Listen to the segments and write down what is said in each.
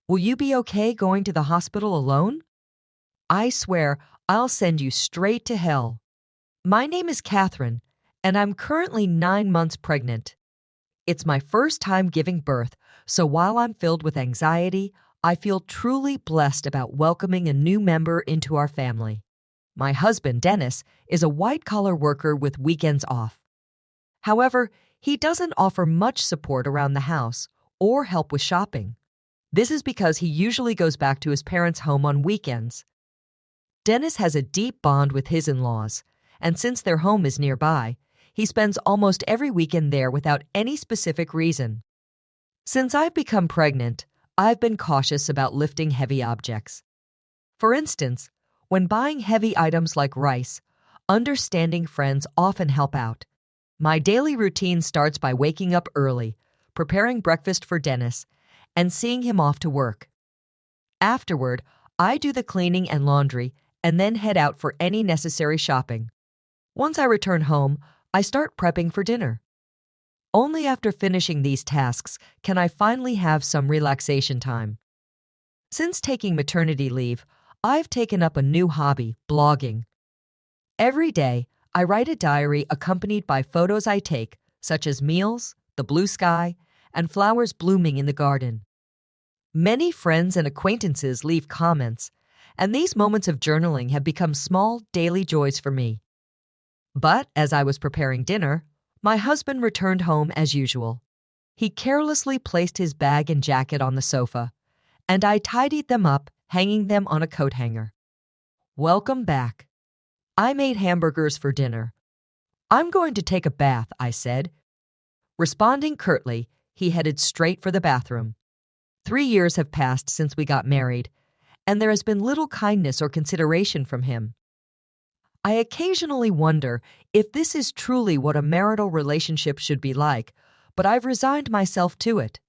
Will you be okay going to the hospital alone? I swear I'll send you straight to hell. My name is Catherine, and I'm currently 9 months pregnant. It's my first time giving birth, so while I'm filled with anxiety, I feel truly blessed about welcoming a new member into our family. My husband, Dennis, is a white-collar worker with weekends off. However, he doesn't offer much support around the house or help with shopping. This is because he usually goes back to his parents' home on weekends. Dennis has a deep bond with his in-laws, and since their home is nearby, he spends almost every weekend there without any specific reason. Since I've become pregnant, I've been cautious about lifting heavy objects. For instance, when buying heavy items like rice, understanding friends often help out. My daily routine starts by waking up early, preparing breakfast for Dennis, and seeing him off to work. Afterward, I do the cleaning and laundry and then head out for any necessary shopping. Once I return home, I start prepping for dinner. Only after finishing these tasks can I finally have some relaxation time. Since taking maternity leave, I've taken up a new hobby, blogging. Every day, I write a diary accompanied by photos I take, such as meals, the blue sky, and flowers blooming in the garden. Many friends and acquaintances leave comments, and these moments of journaling have become small daily joys for me. But as I was preparing dinner, my husband returned home as usual. He carelessly placed his bag and jacket on the sofa, and I tidied them up, hanging them on a coat hanger. Welcome back. I made hamburgers for dinner. I'm going to take a bath, I said. Responding curtly, he headed straight for the bathroom. 3 years have passed since we got married, and there has been little kindness or consideration from him. I occasionally wonder if this is truly what a marital relationship should be like, but I've resigned myself to it.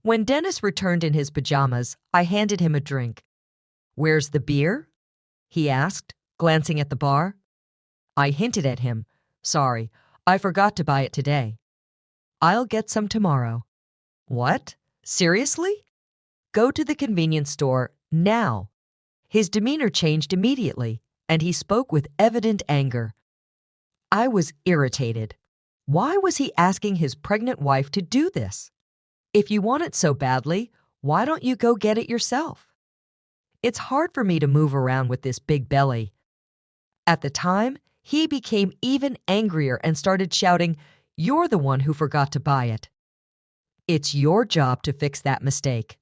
When Dennis returned in his pajamas, I handed him a drink. "Where's the beer?" he asked, glancing at the bar. I hinted at him. "Sorry, I forgot to buy it today." "I'll get some tomorrow." "What? Seriously?" "Go to the convenience store now." His demeanor changed immediately, and he spoke with evident anger. I was irritated. Why was he asking his pregnant wife to do this? If you want it so badly, why don't you go get it yourself? It's hard for me to move around with this big belly. At the time, he became even angrier and started shouting, "You're the one who forgot to buy it. It's your job to fix that mistake.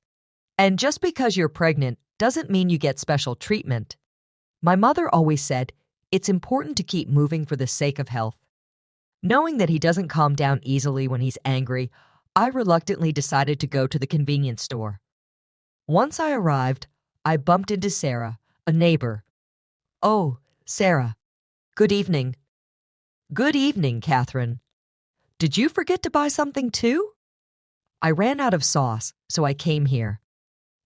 And just because you're pregnant doesn't mean you get special treatment." My mother always said, it's important to keep moving for the sake of health. Knowing that he doesn't calm down easily when he's angry, I reluctantly decided to go to the convenience store. Once I arrived, I bumped into Sarah, a neighbor. "Oh, Sarah. Good evening." "Good evening, Catherine. Did you forget to buy something too?" "I ran out of sauce, so I came here."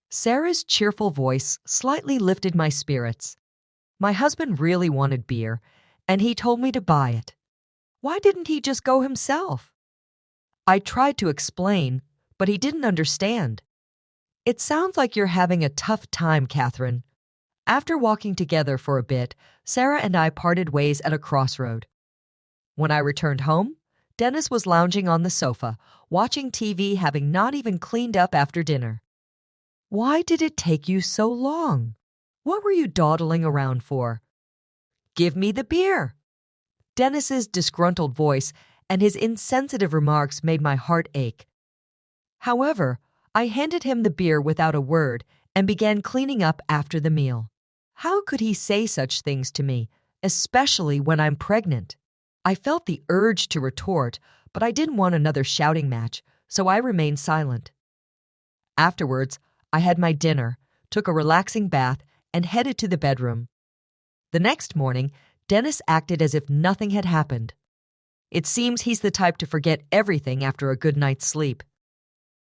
Sarah's cheerful voice slightly lifted my spirits. My husband really wanted beer, and he told me to buy it. Why didn't he just go himself? I tried to explain, but he didn't understand. "It sounds like you're having a tough time, Catherine." After walking together for a bit, Sarah and I parted ways at a crossroad. When I returned home, Dennis was lounging on the sofa, watching TV, having not even cleaned up after dinner. "Why did it take you so long? What were you dawdling around for?" "Give me the beer." Dennis's disgruntled voice and his insensitive remarks made my heart ache. However, I handed him the beer without a word and began cleaning up after the meal. How could he say such things to me, especially when I'm pregnant? I felt the urge to retort, but I didn't want another shouting match, so I remained silent. Afterwards, I had my dinner, took a relaxing bath, and headed to the bedroom. The next morning, Dennis acted as if nothing had happened. It seems he's the type to forget everything after a good night's sleep.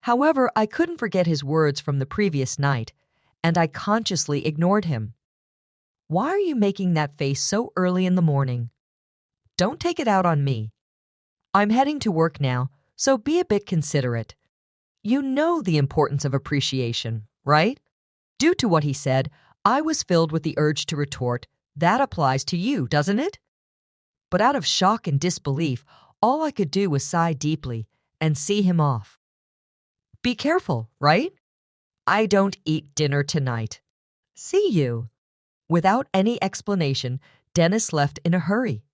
However, I couldn't forget his words from the previous night, and I consciously ignored him. "Why are you making that face so early in the morning?" "Don't take it out on me. I'm heading to work now, so be a bit considerate." You know the importance of appreciation, right? Due to what he said, I was filled with the urge to retort, "That applies to you, doesn't it?" But out of shock and disbelief, all I could do was sigh deeply and see him off. Be careful, right? I don't eat dinner tonight. See you. Without any explanation, Dennis left in a hurry.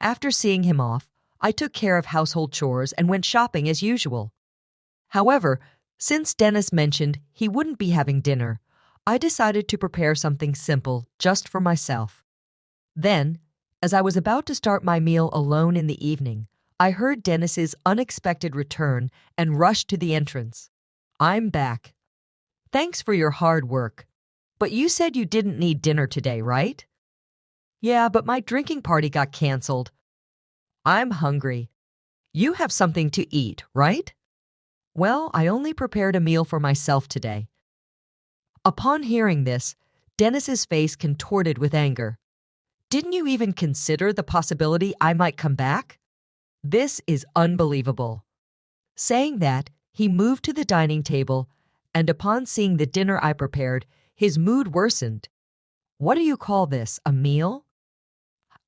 After seeing him off, I took care of household chores and went shopping as usual. However, since Dennis mentioned he wouldn't be having dinner, I decided to prepare something simple just for myself. Then, as I was about to start my meal alone in the evening, I heard Dennis's unexpected return and rushed to the entrance. "I'm back. Thanks for your hard work. But you said you didn't need dinner today, right?" "Yeah, but my drinking party got canceled." "I'm hungry. You have something to eat, right?" "Well, I only prepared a meal for myself today." Upon hearing this, Dennis's face contorted with anger. "Didn't you even consider the possibility I might come back? This is unbelievable." Saying that, he moved to the dining table, and upon seeing the dinner I prepared, his mood worsened. "What do you call this, a meal?"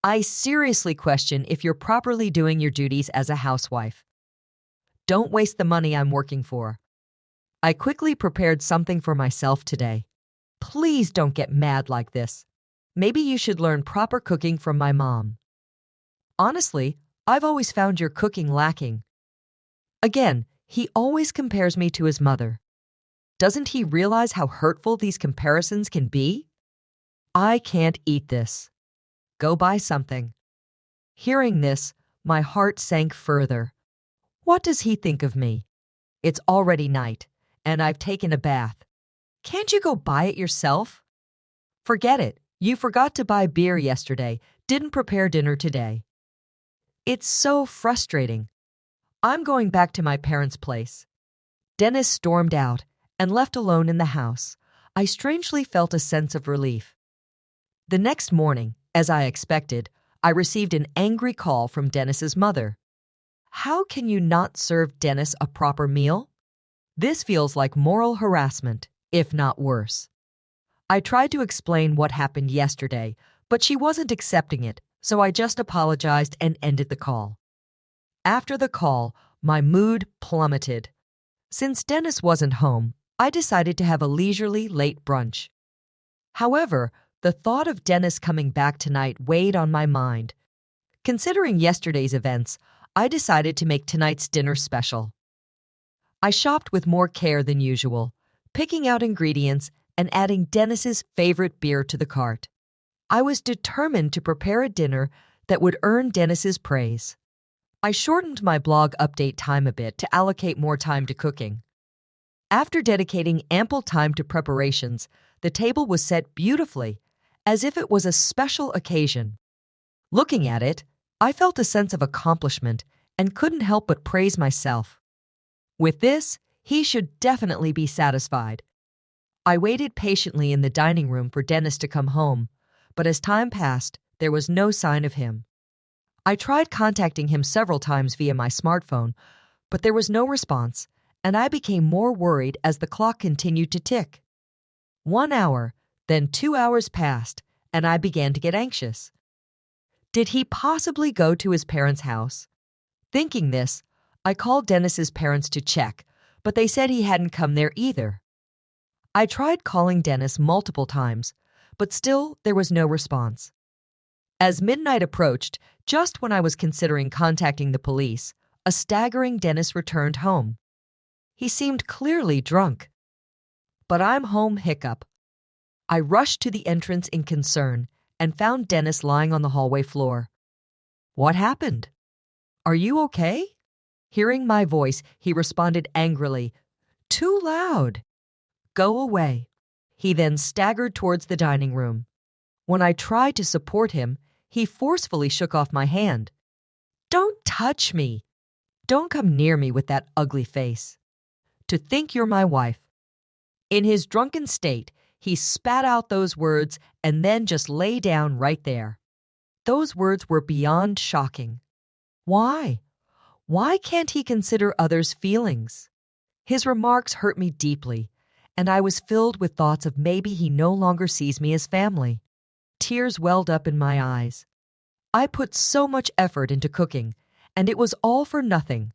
"I seriously question if you're properly doing your duties as a housewife. Don't waste the money I'm working for. I quickly prepared something for myself today. Please don't get mad like this. Maybe you should learn proper cooking from my mom. Honestly, I've always found your cooking lacking." Again, he always compares me to his mother. Doesn't he realize how hurtful these comparisons can be? I can't eat this. Go buy something. Hearing this, my heart sank further. What does he think of me? It's already night, and I've taken a bath. Can't you go buy it yourself? Forget it. You forgot to buy beer yesterday, didn't prepare dinner today. It's so frustrating. I'm going back to my parents' place. Dennis stormed out and left alone in the house. I strangely felt a sense of relief. The next morning, as I expected, I received an angry call from Dennis's mother. "How can you not serve Dennis a proper meal? This feels like moral harassment, if not worse." I tried to explain what happened yesterday, but she wasn't accepting it, so I just apologized and ended the call. After the call, my mood plummeted. Since Dennis wasn't home, I decided to have a leisurely late brunch. However, the thought of Dennis coming back tonight weighed on my mind. Considering yesterday's events, I decided to make tonight's dinner special. I shopped with more care than usual, picking out ingredients and adding Dennis's favorite beer to the cart. I was determined to prepare a dinner that would earn Dennis's praise. I shortened my blog update time a bit to allocate more time to cooking. After dedicating ample time to preparations, the table was set beautifully, as if it was a special occasion. Looking at it, I felt a sense of accomplishment and couldn't help but praise myself. With this, he should definitely be satisfied. I waited patiently in the dining room for Dennis to come home, but as time passed, there was no sign of him. I tried contacting him several times via my smartphone, but there was no response, and I became more worried as the clock continued to tick. 1 hour, then 2 hours passed, and I began to get anxious. Did he possibly go to his parents' house? Thinking this, I called Dennis's parents to check, but they said he hadn't come there either. I tried calling Dennis multiple times, but still there was no response. As midnight approached, just when I was considering contacting the police, a staggering Dennis returned home. He seemed clearly drunk. But I'm home hiccup. I rushed to the entrance in concern and found Dennis lying on the hallway floor. "What happened? Are you okay?" Hearing my voice, he responded angrily, "Too loud." "Go away." He then staggered towards the dining room. When I tried to support him, he forcefully shook off my hand. "Don't touch me. Don't come near me with that ugly face. To think you're my wife." In his drunken state, he spat out those words and then just lay down right there. Those words were beyond shocking. Why? Why can't he consider others' feelings? His remarks hurt me deeply, and I was filled with thoughts of maybe he no longer sees me as family. Tears welled up in my eyes. I put so much effort into cooking, and it was all for nothing.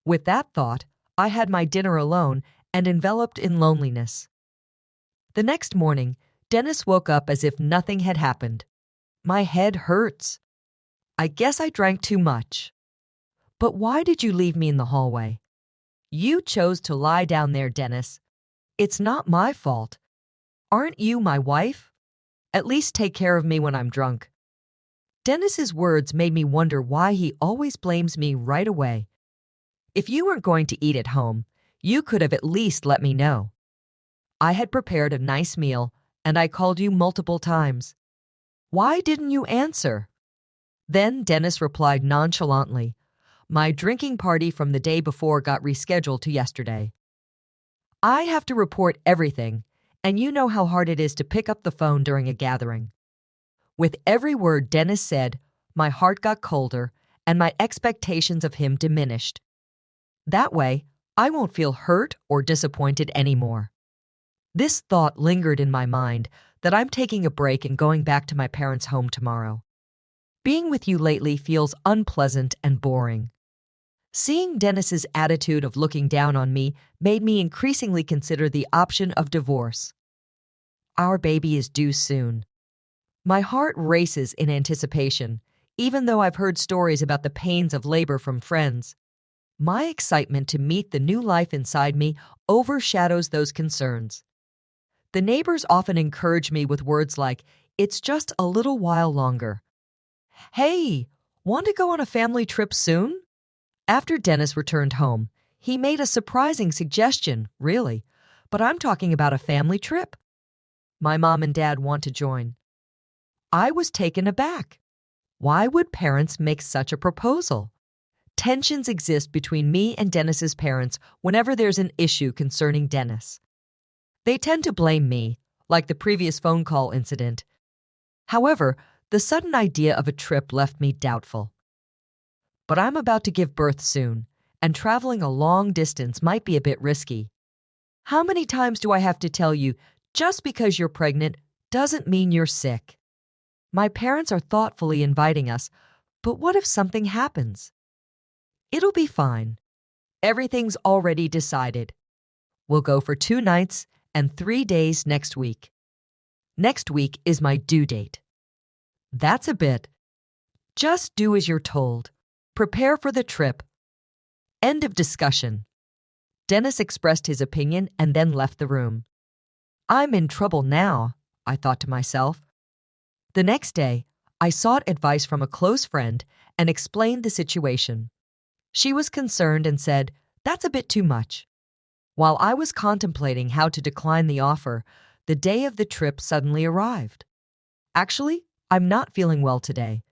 With that thought, I had my dinner alone and enveloped in loneliness. The next morning, Dennis woke up as if nothing had happened. My head hurts. I guess I drank too much. But why did you leave me in the hallway? You chose to lie down there, Dennis. It's not my fault. Aren't you my wife? At least take care of me when I'm drunk. Dennis's words made me wonder why he always blames me right away. If you weren't going to eat at home, you could have at least let me know. I had prepared a nice meal, and I called you multiple times. Why didn't you answer? Then Dennis replied nonchalantly, "My drinking party from the day before got rescheduled to yesterday." I have to report everything, and you know how hard it is to pick up the phone during a gathering. With every word Dennis said, my heart got colder and my expectations of him diminished. That way, I won't feel hurt or disappointed anymore. This thought lingered in my mind that I'm taking a break and going back to my parents' home tomorrow. Being with you lately feels unpleasant and boring. Seeing Dennis's attitude of looking down on me made me increasingly consider the option of divorce. Our baby is due soon. My heart races in anticipation, even though I've heard stories about the pains of labor from friends. My excitement to meet the new life inside me overshadows those concerns. The neighbors often encourage me with words like, "It's just a little while longer." Hey, want to go on a family trip soon? After Dennis returned home, he made a surprising suggestion, really, but I'm talking about a family trip. My mom and dad want to join. I was taken aback. Why would parents make such a proposal? Tensions exist between me and Dennis's parents whenever there's an issue concerning Dennis. They tend to blame me, like the previous phone call incident. However, the sudden idea of a trip left me doubtful. But I'm about to give birth soon, and traveling a long distance might be a bit risky. How many times do I have to tell you, just because you're pregnant doesn't mean you're sick? My parents are thoughtfully inviting us, but what if something happens? It'll be fine. Everything's already decided. We'll go for 2 nights and 3 days next week. Next week is my due date. That's a bit. Just do as you're told. Prepare for the trip. End of discussion. Dennis expressed his opinion and then left the room. I'm in trouble now, I thought to myself. The next day, I sought advice from a close friend and explained the situation. She was concerned and said, "That's a bit too much." While I was contemplating how to decline the offer, the day of the trip suddenly arrived. Actually, I'm not feeling well today.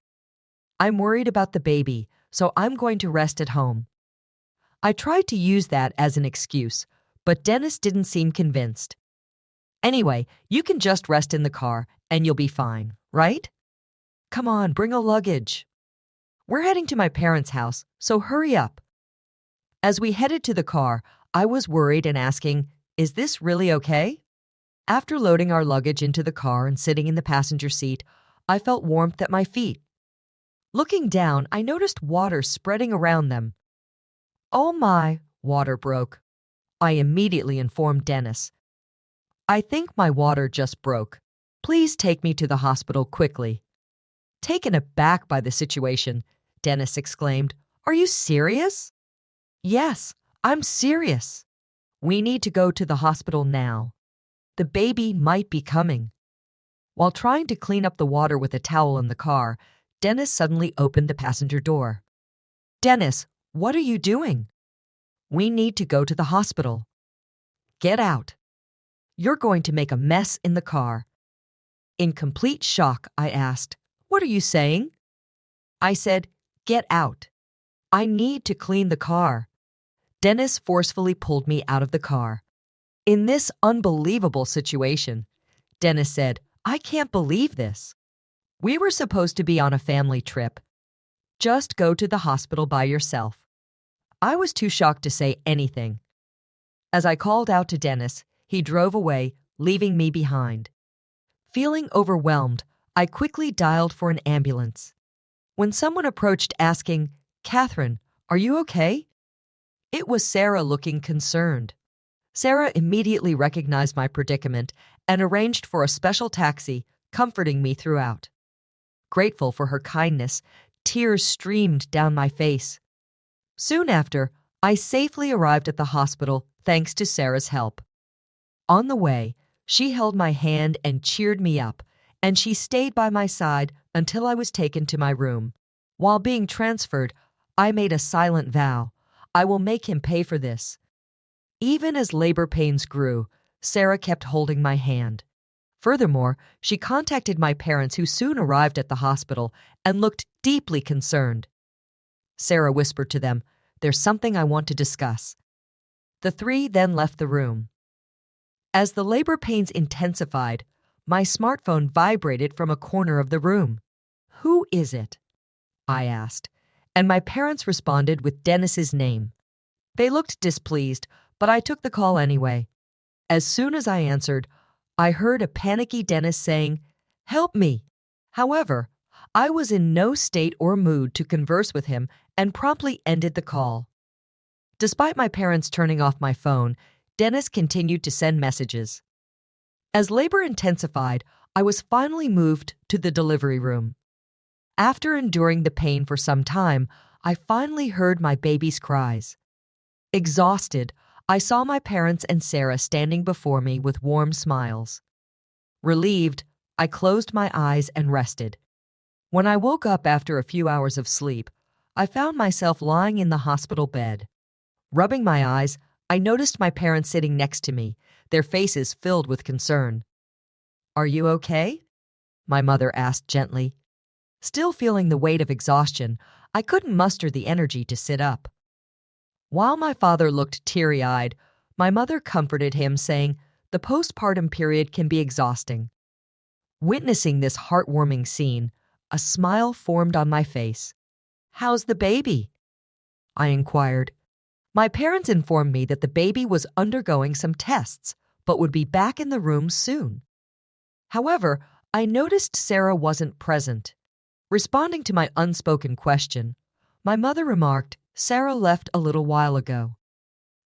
I'm worried about the baby, so I'm going to rest at home. I tried to use that as an excuse, but Dennis didn't seem convinced. Anyway, you can just rest in the car and you'll be fine, right? Come on, bring a luggage. We're heading to my parents' house, so hurry up. As we headed to the car, I was worried and asking, "Is this really okay?" After loading our luggage into the car and sitting in the passenger seat, I felt warmth at my feet. Looking down, I noticed water spreading around them. Oh my, water broke. I immediately informed Dennis. I think my water just broke. Please take me to the hospital quickly. Taken aback by the situation, Dennis exclaimed, "Are you serious?" Yes, I'm serious. We need to go to the hospital now. The baby might be coming. While trying to clean up the water with a towel in the car, Dennis suddenly opened the passenger door. Dennis, what are you doing? We need to go to the hospital. Get out. You're going to make a mess in the car. In complete shock, I asked, "What are you saying?" I said, "Get out. I need to clean the car." Dennis forcefully pulled me out of the car. In this unbelievable situation, Dennis said, "I can't believe this. We were supposed to be on a family trip. Just go to the hospital by yourself." I was too shocked to say anything. As I called out to Dennis, he drove away, leaving me behind. Feeling overwhelmed, I quickly dialed for an ambulance. When someone approached asking, "Catherine, are you okay?" It was Sarah looking concerned. Sarah immediately recognized my predicament and arranged for a special taxi, comforting me throughout. Grateful for her kindness, tears streamed down my face. Soon after, I safely arrived at the hospital thanks to Sarah's help. On the way, she held my hand and cheered me up, and she stayed by my side until I was taken to my room. While being transferred, I made a silent vow: I will make him pay for this. Even as labor pains grew, Sarah kept holding my hand. Furthermore, she contacted my parents, who soon arrived at the hospital and looked deeply concerned. Sarah whispered to them, "There's something I want to discuss." The three then left the room. As the labor pains intensified, my smartphone vibrated from a corner of the room. "Who is it?" I asked, and my parents responded with Dennis's name. They looked displeased, but I took the call anyway. As soon as I answered, I heard a panicky Dennis saying, "Help me." However, I was in no state or mood to converse with him and promptly ended the call. Despite my parents turning off my phone, Dennis continued to send messages. As labor intensified, I was finally moved to the delivery room. After enduring the pain for some time, I finally heard my baby's cries. Exhausted, I saw my parents and Sarah standing before me with warm smiles. Relieved, I closed my eyes and rested. When I woke up after a few hours of sleep, I found myself lying in the hospital bed. Rubbing my eyes, I noticed my parents sitting next to me, their faces filled with concern. "Are you okay?" my mother asked gently. Still feeling the weight of exhaustion, I couldn't muster the energy to sit up. While my father looked teary-eyed, my mother comforted him, saying, "The postpartum period can be exhausting." Witnessing this heartwarming scene, a smile formed on my face. "How's the baby?" I inquired. My parents informed me that the baby was undergoing some tests, but would be back in the room soon. However, I noticed Sarah wasn't present. Responding to my unspoken question, my mother remarked, "Sarah left a little while ago."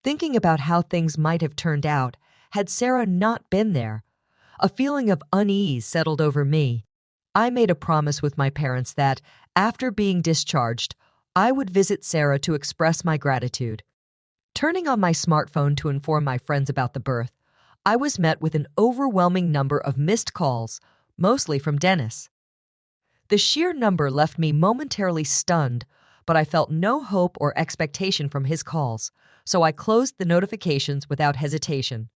Thinking about how things might have turned out had Sarah not been there, a feeling of unease settled over me. I made a promise with my parents that, after being discharged, I would visit Sarah to express my gratitude. Turning on my smartphone to inform my friends about the birth, I was met with an overwhelming number of missed calls, mostly from Dennis. The sheer number left me momentarily stunned, but I felt no hope or expectation from his calls, so I closed the notifications without hesitation.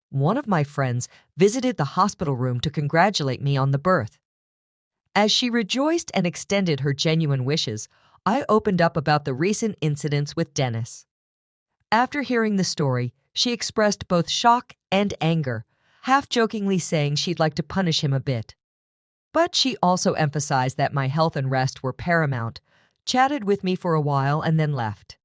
One of my friends visited the hospital room to congratulate me on the birth. As she rejoiced and extended her genuine wishes, I opened up about the recent incidents with Dennis. After hearing the story, she expressed both shock and anger, half-jokingly saying she'd like to punish him a bit. But she also emphasized that my health and rest were paramount, chatted with me for a while, and then left.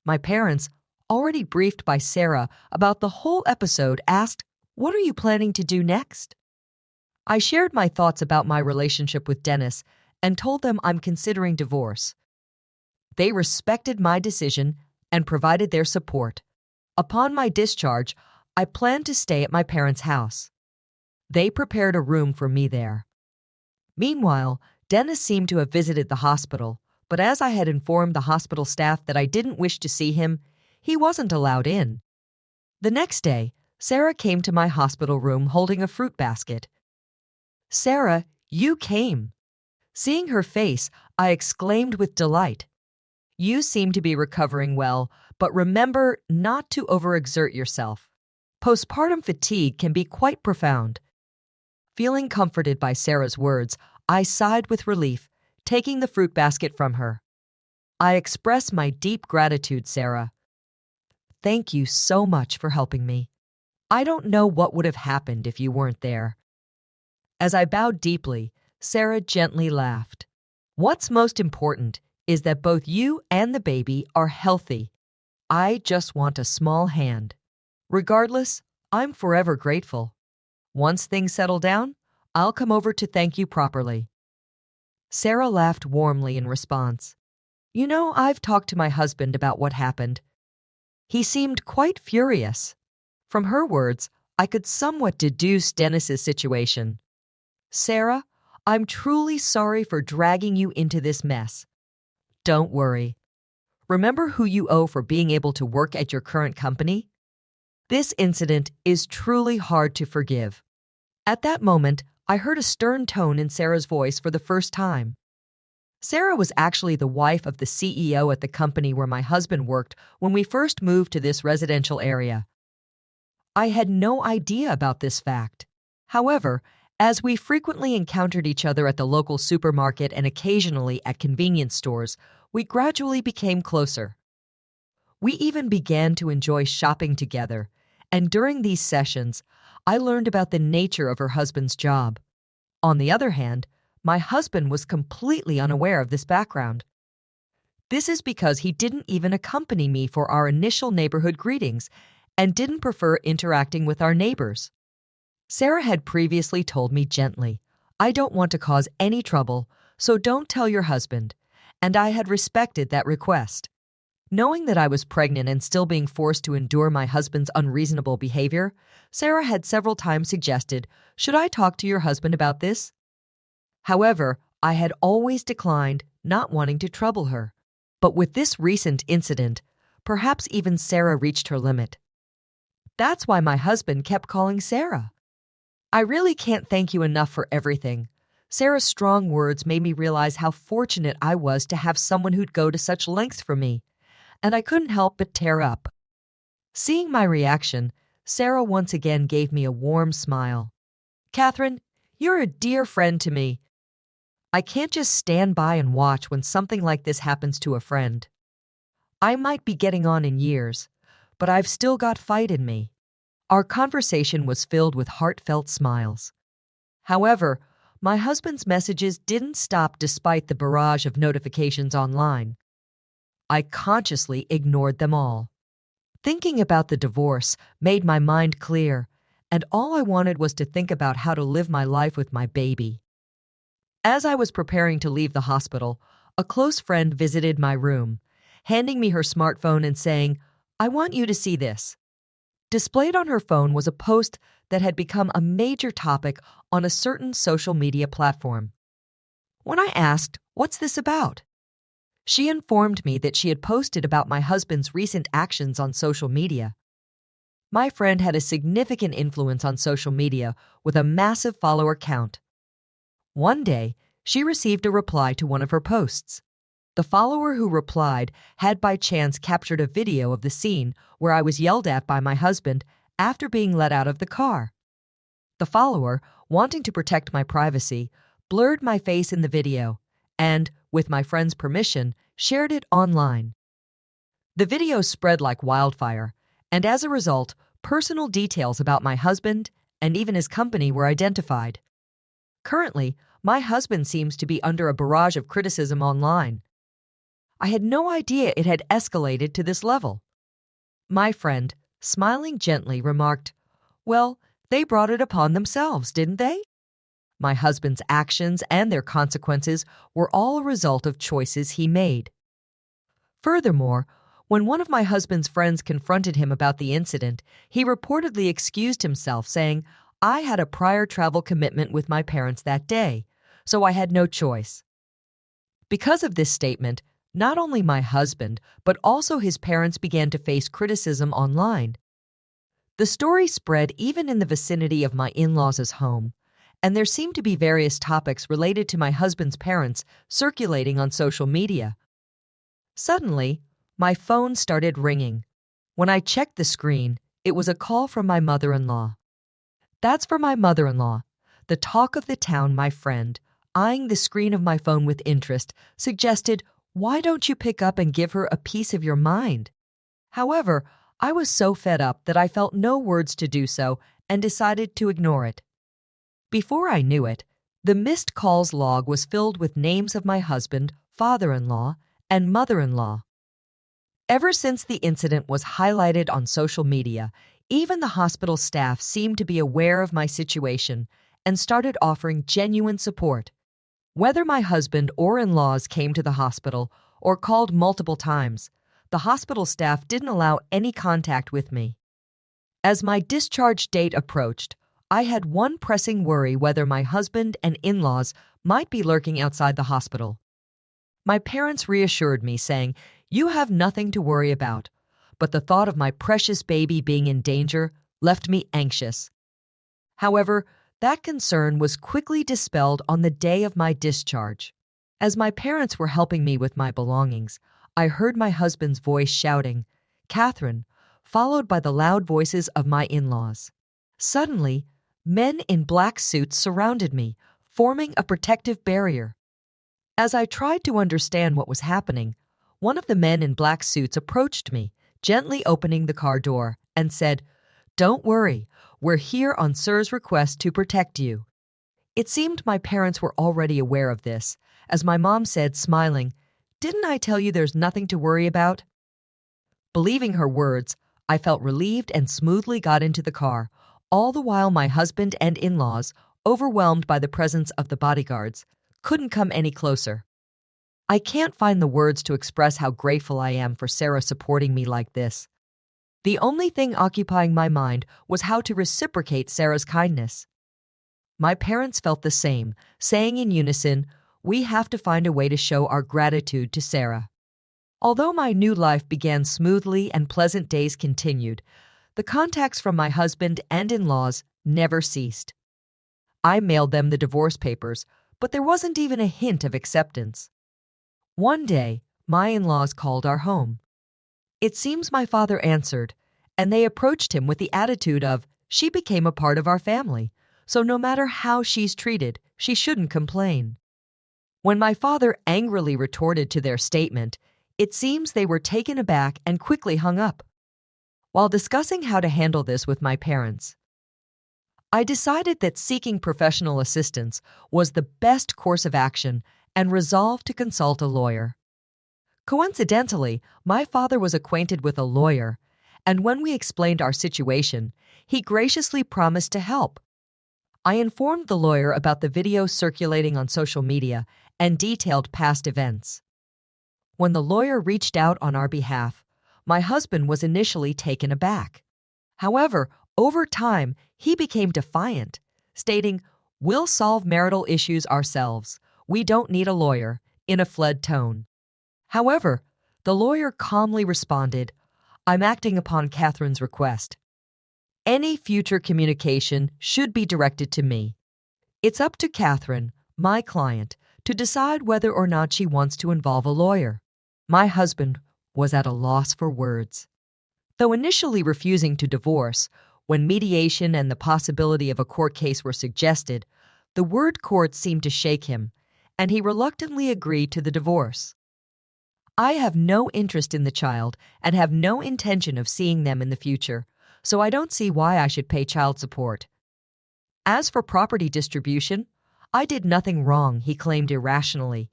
My parents, already briefed by Sarah about the whole episode, asked, "What are you planning to do next?" I shared my thoughts about my relationship with Dennis and told them I'm considering divorce. They respected my decision and provided their support. Upon my discharge, I planned to stay at my parents' house. They prepared a room for me there. Meanwhile, Dennis seemed to have visited the hospital, but as I had informed the hospital staff that I didn't wish to see him, he wasn't allowed in. The next day, Sarah came to my hospital room holding a fruit basket. "Sarah, you came." Seeing her face, I exclaimed with delight. "You seem to be recovering well, but remember not to overexert yourself. Postpartum fatigue can be quite profound." Feeling comforted by Sarah's words, I sighed with relief, taking the fruit basket from her. "I express my deep gratitude, Sarah. Thank you so much for helping me. I don't know what would have happened if you weren't there." As I bowed deeply, Sarah gently laughed. "What's most important is that both you and the baby are healthy. I just want a small hand. Regardless, I'm forever grateful. Once things settle down, I'll come over to thank you properly." Sarah laughed warmly in response. "You know, I've talked to my husband about what happened. He seemed quite furious." From her words, I could somewhat deduce Dennis's situation. "Sarah, I'm truly sorry for dragging you into this mess. Don't worry. Remember who you owe for being able to work at your current company? This incident is truly hard to forgive." At that moment, I heard a stern tone in Sarah's voice for the first time. Sarah was actually the wife of the CEO at the company where my husband worked when we first moved to this residential area. I had no idea about this fact. However, as we frequently encountered each other at the local supermarket and occasionally at convenience stores, we gradually became closer. We even began to enjoy shopping together, and during these sessions, I learned about the nature of her husband's job. On the other hand, my husband was completely unaware of this background. This is because he didn't even accompany me for our initial neighborhood greetings and didn't prefer interacting with our neighbors. Sarah had previously told me gently, "I don't want to cause any trouble, so don't tell your husband," and I had respected that request. Knowing that I was pregnant and still being forced to endure my husband's unreasonable behavior, Sarah had several times suggested, "Should I talk to your husband about this?" However, I had always declined, not wanting to trouble her. But with this recent incident, perhaps even Sarah reached her limit. That's why my husband kept calling Sarah. "I really can't thank you enough for everything." Sarah's strong words made me realize how fortunate I was to have someone who'd go to such lengths for me, and I couldn't help but tear up. Seeing my reaction, Sarah once again gave me a warm smile. "Catherine, you're a dear friend to me. I can't just stand by and watch when something like this happens to a friend. I might be getting on in years, but I've still got fight in me." Our conversation was filled with heartfelt smiles. However, my husband's messages didn't stop despite the barrage of notifications online. I consciously ignored them all. Thinking about the divorce made my mind clear, and all I wanted was to think about how to live my life with my baby. As I was preparing to leave the hospital, a close friend visited my room, handing me her smartphone and saying, "I want you to see this." Displayed on her phone was a post that had become a major topic on a certain social media platform. When I asked, "What's this about?" she informed me that she had posted about my husband's recent actions on social media. My friend had a significant influence on social media with a massive follower count. One day, she received a reply to one of her posts. The follower who replied had by chance captured a video of the scene where I was yelled at by my husband after being let out of the car. The follower, wanting to protect my privacy, blurred my face in the video and, with my friend's permission, shared it online. The video spread like wildfire, and as a result, personal details about my husband and even his company were identified. Currently, my husband seems to be under a barrage of criticism online. I had no idea it had escalated to this level. My friend, smiling gently, remarked, "Well, they brought it upon themselves, didn't they?" My husband's actions and their consequences were all a result of choices he made. Furthermore, when one of my husband's friends confronted him about the incident, he reportedly excused himself, saying, "I had a prior travel commitment with my parents that day, so I had no choice." Because of this statement, not only my husband, but also his parents began to face criticism online. The story spread even in the vicinity of my in-laws' home, and there seemed to be various topics related to my husband's parents circulating on social media. Suddenly, my phone started ringing. When I checked the screen, it was a call from my mother-in-law. "That's for my mother-in-law, the talk of the town," my friend, eyeing the screen of my phone with interest, suggested, "Why don't you pick up and give her a piece of your mind?" However, I was so fed up that I felt no words to do so and decided to ignore it. Before I knew it, the missed calls log was filled with names of my husband, father-in-law, and mother-in-law. Ever since the incident was highlighted on social media, even the hospital staff seemed to be aware of my situation and started offering genuine support. Whether my husband or in-laws came to the hospital or called multiple times, the hospital staff didn't allow any contact with me. As my discharge date approached, I had one pressing worry whether my husband and in-laws might be lurking outside the hospital. My parents reassured me, saying, "You have nothing to worry about," but the thought of my precious baby being in danger left me anxious. However, that concern was quickly dispelled on the day of my discharge. As my parents were helping me with my belongings, I heard my husband's voice shouting, "Catherine," followed by the loud voices of my in-laws. Suddenly, men in black suits surrounded me, forming a protective barrier. As I tried to understand what was happening, one of the men in black suits approached me, gently opening the car door, and said, "Don't worry, we're here on Sir's request to protect you." It seemed my parents were already aware of this, as my mom said, smiling, "Didn't I tell you there's nothing to worry about?" Believing her words, I felt relieved and smoothly got into the car, all the while my husband and in-laws, overwhelmed by the presence of the bodyguards, couldn't come any closer. I can't find the words to express how grateful I am for Sarah supporting me like this. The only thing occupying my mind was how to reciprocate Sarah's kindness. My parents felt the same, saying in unison, "We have to find a way to show our gratitude to Sarah." Although my new life began smoothly and pleasant days continued, the contacts from my husband and in-laws never ceased. I mailed them the divorce papers, but there wasn't even a hint of acceptance. One day, my in-laws called our home. It seems my father answered, and they approached him with the attitude of, "She became a part of our family, so no matter how she's treated, she shouldn't complain." When my father angrily retorted to their statement, it seems they were taken aback and quickly hung up. While discussing how to handle this with my parents, I decided that seeking professional assistance was the best course of action and resolved to consult a lawyer. Coincidentally, my father was acquainted with a lawyer, and when we explained our situation, he graciously promised to help. I informed the lawyer about the video circulating on social media and detailed past events. When the lawyer reached out on our behalf, my husband was initially taken aback. However, over time, he became defiant, stating, "We'll solve marital issues ourselves. We don't need a lawyer," in a fled tone. However, the lawyer calmly responded, "I'm acting upon Catherine's request. Any future communication should be directed to me. It's up to Catherine, my client, to decide whether or not she wants to involve a lawyer." My husband was at a loss for words. Though initially refusing to divorce, when mediation and the possibility of a court case were suggested, the word court seemed to shake him, and he reluctantly agreed to the divorce. I have no interest in the child and have no intention of seeing them in the future, so I don't see why I should pay child support. As for property distribution, I did nothing wrong, he claimed irrationally.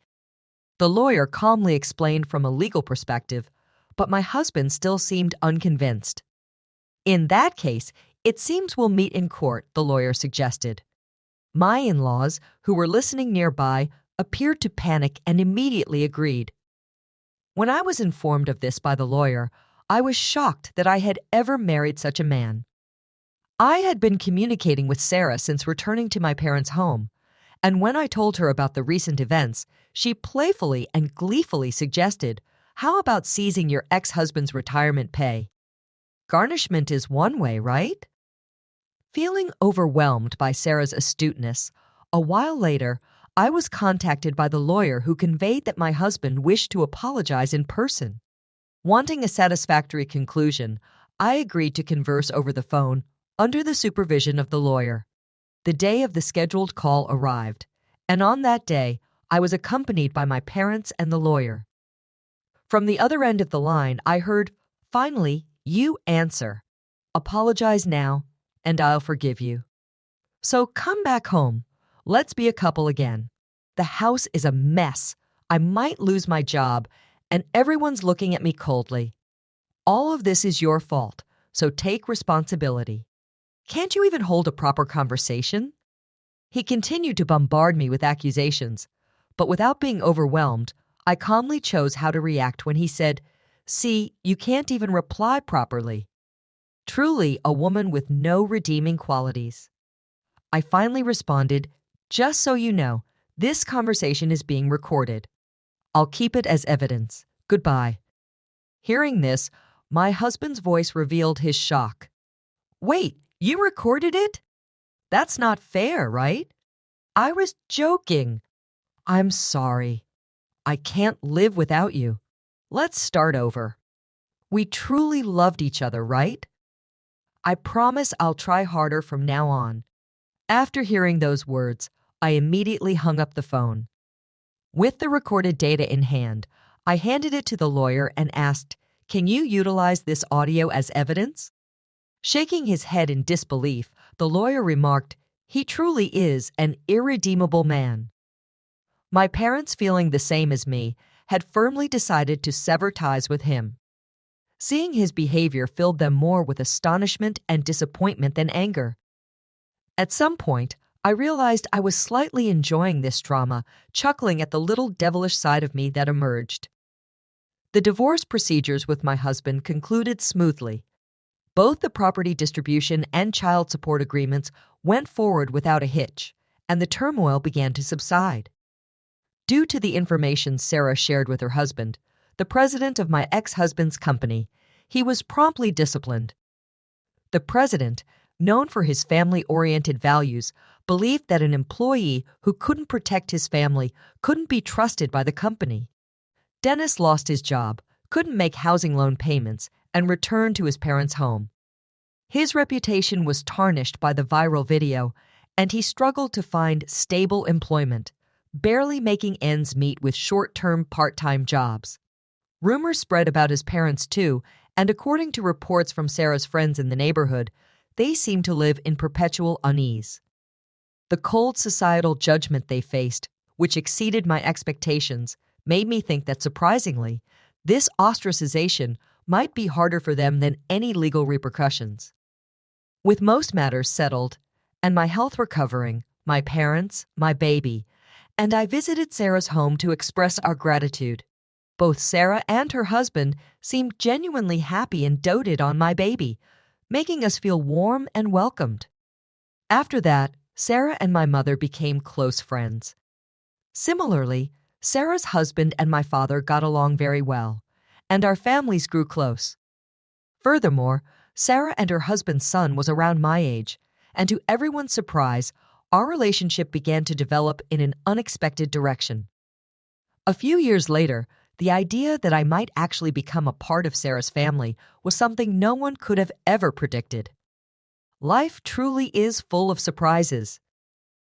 The lawyer calmly explained from a legal perspective, but my husband still seemed unconvinced. "In that case, it seems we'll meet in court," the lawyer suggested. My in-laws, who were listening nearby, appeared to panic and immediately agreed. When I was informed of this by the lawyer, I was shocked that I had ever married such a man. I had been communicating with Sarah since returning to my parents' home, and when I told her about the recent events, she playfully and gleefully suggested, "How about seizing your ex-husband's retirement pay? Garnishment is one way, right?" Feeling overwhelmed by Sarah's astuteness, a while later, I was contacted by the lawyer who conveyed that my husband wished to apologize in person. Wanting a satisfactory conclusion, I agreed to converse over the phone under the supervision of the lawyer. The day of the scheduled call arrived, and on that day, I was accompanied by my parents and the lawyer. From the other end of the line, I heard, "Finally, you answer. Apologize now, and I'll forgive you. So come back home. Let's be a couple again. The house is a mess. I might lose my job, and everyone's looking at me coldly. All of this is your fault, so take responsibility. Can't you even hold a proper conversation? He continued to bombard me with accusations, but without being overwhelmed, I calmly chose how to react when he said, "See, you can't even reply properly." Truly a woman with no redeeming qualities. I finally responded, "Just so you know, this conversation is being recorded. I'll keep it as evidence. Goodbye." Hearing this, my husband's voice revealed his shock. "Wait, you recorded it? That's not fair, right?" I was joking. "I'm sorry. I can't live without you. Let's start over. We truly loved each other, right? I promise I'll try harder from now on." After hearing those words, I immediately hung up the phone. With the recorded data in hand, I handed it to the lawyer and asked, "Can you utilize this audio as evidence?" Shaking his head in disbelief, the lawyer remarked, "He truly is an irredeemable man." My parents, feeling the same as me, had firmly decided to sever ties with him. Seeing his behavior filled them more with astonishment and disappointment than anger. At some point, I realized I was slightly enjoying this drama, chuckling at the little devilish side of me that emerged. The divorce procedures with my husband concluded smoothly. Both the property distribution and child support agreements went forward without a hitch, and the turmoil began to subside. Due to the information Sarah shared with her husband, the president of my ex-husband's company, he was promptly disciplined. The president, known for his family-oriented values, believed that an employee who couldn't protect his family couldn't be trusted by the company. Dennis lost his job, couldn't make housing loan payments, and returned to his parents' home. His reputation was tarnished by the viral video, and he struggled to find stable employment, barely making ends meet with short-term part-time jobs. Rumors spread about his parents too, and according to reports from Sarah's friends in the neighborhood, they seemed to live in perpetual unease. The cold societal judgment they faced, which exceeded my expectations, made me think that surprisingly, this ostracization might be harder for them than any legal repercussions. With most matters settled, and my health recovering, my parents, my baby, and I visited Sarah's home to express our gratitude. Both Sarah and her husband seemed genuinely happy and doted on my baby, making us feel warm and welcomed. After that, Sarah and my mother became close friends. Similarly, Sarah's husband and my father got along very well, and our families grew close. Furthermore, Sarah and her husband's son was around my age, and to everyone's surprise, our relationship began to develop in an unexpected direction. A few years later, the idea that I might actually become a part of Sarah's family was something no one could have ever predicted. Life truly is full of surprises.